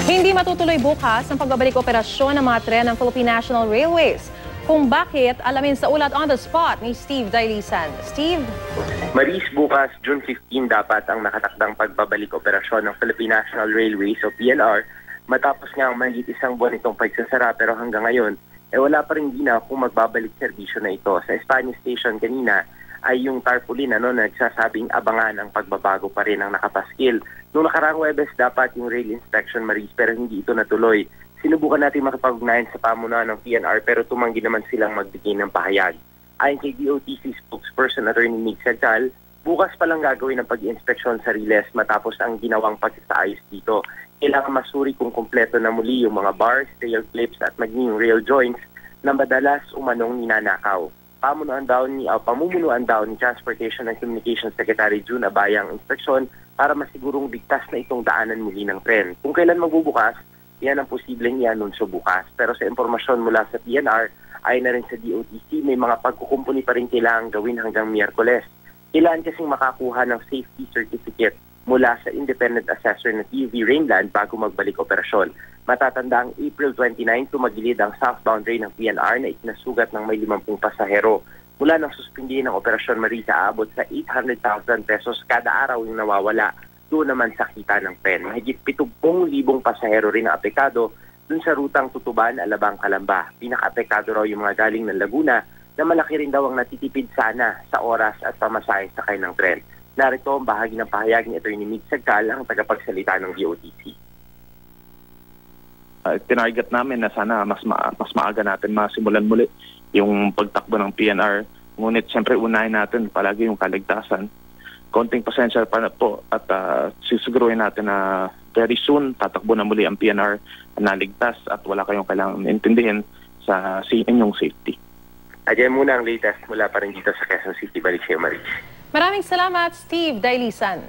Hindi matutuloy bukas ang pagbabalik operasyon ng mga tren ng Philippine National Railways. Kung bakit, alamin sa ulat on the spot ni Steve Dailisan. Steve? Maris, bukas, June 15 dapat ang nakatakdang pagbabalik operasyon ng Philippine National Railways o PNR matapos nga ang mahigit isang buwan itong pagsasara pero hanggang ngayon, wala pa rin ginaw kung magbabalik serbisyo na ito. Sa Spanish Station kanina ay yung tarpaulin nagsasabing abangan ang pagbabago pa rin ang nakapaskil. Noong nakaraang Webes dapat yung rail inspection, Maris, pero hindi ito natuloy. Sinubukan natin makipag-ugnayan sa pamunuan ng PNR pero tumanggi naman silang magbigay ng pahayag. Ayon kay DOTC spokesperson Attorney Mig Sagcal, bukas pa lang gagawin ang pag-inspeksyon sa riles matapos ang ginawang pagsasaayos dito. Kailangan masuri kung kumpleto na muli yung mga bars, tail clips at maging rail joints na madalas umanong ninanakaw. Pamumunuan daw ni Transportation and Communications Secretary June Abaya ang inspeksyon para masigurong ligtas na itong daanan muli ng tren. Kung kailan magbubukas, yan ang posibleng i-anunsyo bukas. Pero sa impormasyon mula sa PNR, ay na rin sa DOTC, may mga pagkukumpuni pa rin kailangan gawin hanggang Miyerkules. Kailangan kasing makakuha ng safety certificate mula sa independent assessor na TV Rainland bago magbalik operasyon. Matatanda ang April 29, tumagilid ang southbound train ng PNR na ikinasugat ng may 50 pasahero. Mula nang suspindihin ang operasyon, Marisa, abot sa 800,000 pesos kada araw yung nawawala. Doon naman sa kita ng tren. Mahigit 70,000 pasahero rin ang apekado dun sa rutang Tutuban, Alabang, Calamba. Pinaka-apekado raw yung mga galing ng Laguna na malaki rin daw ang natitipid sana sa oras at pamasahe sakay ng tren. Narito ang bahagi ng pahayag ni Atty. Mig Sagcal, ang tagapagsalita ng DOTC. Tinarget namin na sana mas maaga natin masimulan muli yung pagtakbo ng PNR. Ngunit siyempre unahin natin palagi yung kaligtasan. Konting pasensya pa na po at sisiguruhin natin na very soon tatakbo na muli ang PNR na ligtas at wala kayong kailangan intindihin sa inyong safety. Ayan muna ang latest mula pa rin dito sa Quezon City. Balik sa'yo, Maris. Maraming salamat, Steve Dailisan.